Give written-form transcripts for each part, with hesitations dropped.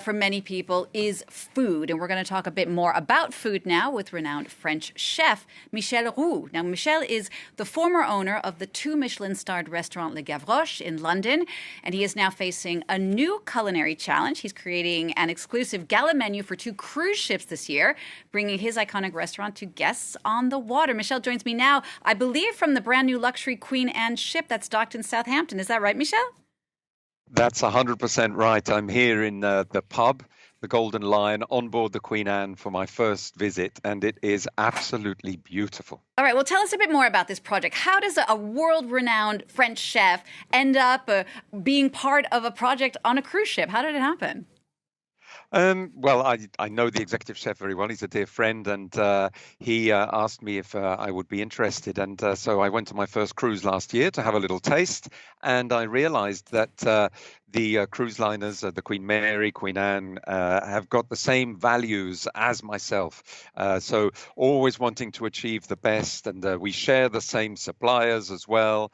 for many people is food. And we're going to talk a bit more about food now with renowned French chef Michel Roux. Now, Michel is the former owner of the 2 Michelin-starred restaurant Le Gavroche in London, and he is now facing a new culinary challenge. He's creating an exclusive gala menu for 2 cruise ships this year, bringing his iconic restaurant to guests on the water. Michel joins me now, I believe, from the brand new luxury Queen Anne ship that's docked in Southampton. Is that right, Michel? That's 100% right. I'm here in the pub, the Golden Lion, on board the Queen Anne for my first visit, and it is absolutely beautiful. All right, well, tell us a bit more about this project. How does a world-renowned French chef end up being part of a project on a cruise ship? How did it happen? Well, I know the executive chef very well. He's a dear friend, and he asked me if I would be interested. And so I went to my first cruise last year to have a little taste, and I realized that the cruise liners, the Queen Mary, Queen Anne, have got the same values as myself. So always wanting to achieve the best, and we share the same suppliers as well.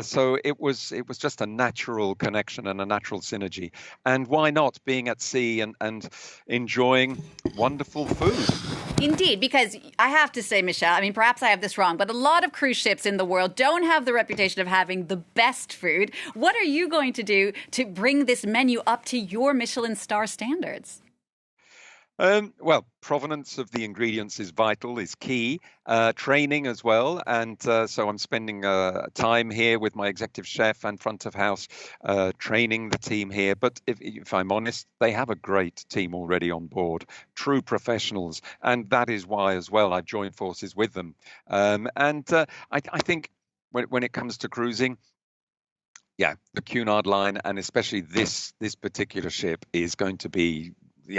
So it was just a natural connection and a natural synergy. And why not being at sea and enjoying wonderful food? Indeed, because I have to say, Michel, I mean, perhaps I have this wrong, but a lot of cruise ships in the world don't have the reputation of having the best food. What are you going to do to bring this menu up to your Michelin star standards? Well, provenance of the ingredients is vital, is key. Training as well. And so I'm spending time here with my executive chef and front of house training the team here. But if I'm honest, they have a great team already on board, true professionals. And that is why as well I've joined forces with them. I think when it comes to cruising, yeah, the Cunard line, and especially this particular ship, is going to be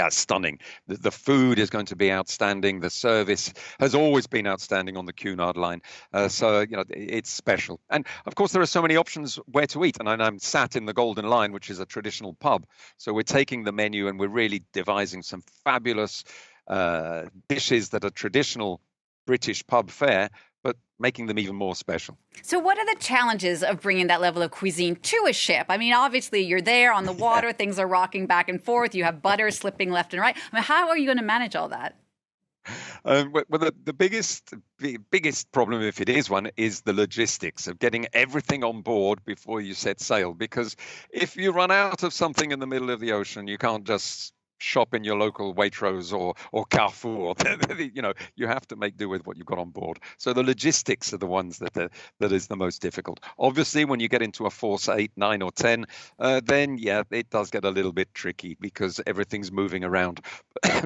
stunning. The food is going to be outstanding. The service has always been outstanding on the Cunard line. So it's special. And of course, there are so many options where to eat. And I'm sat in the Golden Lion, which is a traditional pub. So we're taking the menu and we're really devising some fabulous dishes that are traditional British pub fare, but making them even more special. So what are the challenges of bringing that level of cuisine to a ship? I mean, obviously, you're there on the water, things are rocking back and forth, you have butter slipping left and right. I mean, how are you going to manage all that? Well, the biggest problem, if it is one, is the logistics of getting everything on board before you set sail. Because if you run out of something in the middle of the ocean, you can't just shop in your local Waitrose or Carrefour. You have to make do with what you've got on board. So the logistics are the ones that is the most difficult. Obviously, when you get into a force 8, 9, or 10, then it does get a little bit tricky because everything's moving around.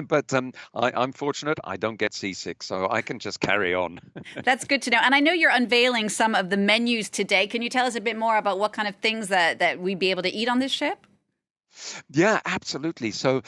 But I'm fortunate; I don't get seasick, so I can just carry on. That's good to know. And I know you're unveiling some of the menus today. Can you tell us a bit more about what kind of things that we'd be able to eat on this ship? Yeah, absolutely. So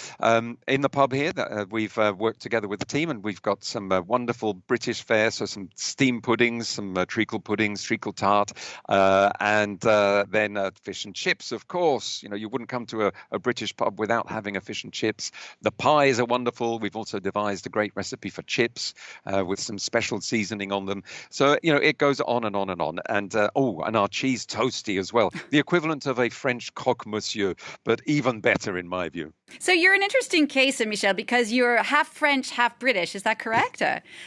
in the pub here, we've worked together with the team, and we've got some wonderful British fare. So some steam puddings, some treacle puddings, treacle tart, and then fish and chips, of course. You wouldn't come to a British pub without having a fish and chips. The pies are wonderful. We've also devised a great recipe for chips with some special seasoning on them. So, it goes on and on and on. And and our cheese toasty as well. The equivalent of a French croque monsieur, but even better in my view. So you're an interesting case, Michel, because you're half French, half British. Is that correct?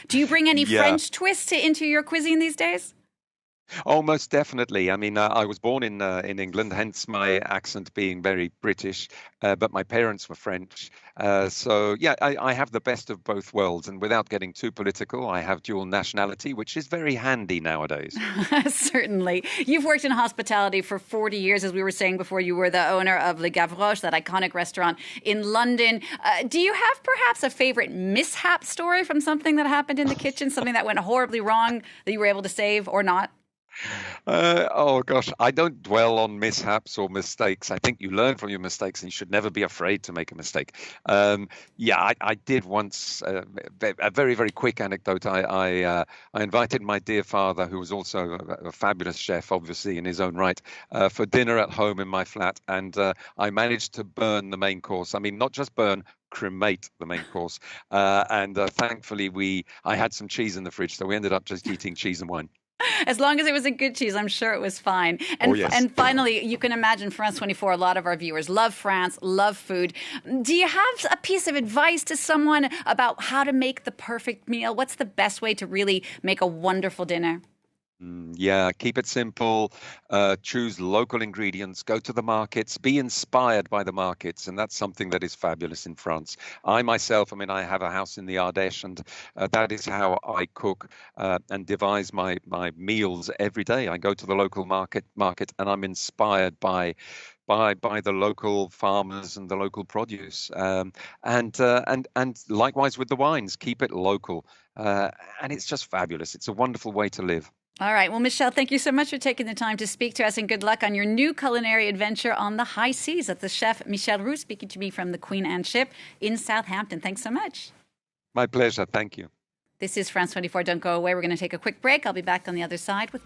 Do you bring any French twist into your cuisine these days? Oh, most definitely. I mean, I was born in England, hence my accent being very British, but my parents were French. So, I have the best of both worlds. And without getting too political, I have dual nationality, which is very handy nowadays. Certainly. You've worked in hospitality for 40 years. As we were saying before, you were the owner of Le Gavroche, that iconic restaurant in London. Do you have perhaps a favorite mishap story from something that happened in the kitchen, something that went horribly wrong that you were able to save or not? Oh gosh, I don't dwell on mishaps or mistakes. I think you learn from your mistakes, and you should never be afraid to make a mistake. I did once a very, very quick anecdote. I invited my dear father, who was also a fabulous chef, obviously in his own right, for dinner at home in my flat, and I managed to burn the main course. I mean, not just burn, cremate the main course. And thankfully, I had some cheese in the fridge, so we ended up just eating cheese and wine. As long as it was a good cheese, I'm sure it was fine. And, Oh, yes. and finally, you can imagine France 24, a lot of our viewers love France, love food. Do you have a piece of advice to someone about how to make the perfect meal? What's the best way to really make a wonderful dinner? Yeah, keep it simple. Choose local ingredients. Go to the markets. Be inspired by the markets, and that's something that is fabulous in France. I myself, I mean, I have a house in the Ardèche, and that is how I cook and devise my meals every day. I go to the local market, and I'm inspired by the local farmers and the local produce, and likewise with the wines. Keep it local, and it's just fabulous. It's a wonderful way to live. All right. Well, Michel, thank you so much for taking the time to speak to us, and good luck on your new culinary adventure on the high seas. That's the chef Michel Roux speaking to me from the Queen Anne ship in Southampton. Thanks so much. My pleasure. Thank you. This is France 24. Don't go away. We're going to take a quick break. I'll be back on the other side with...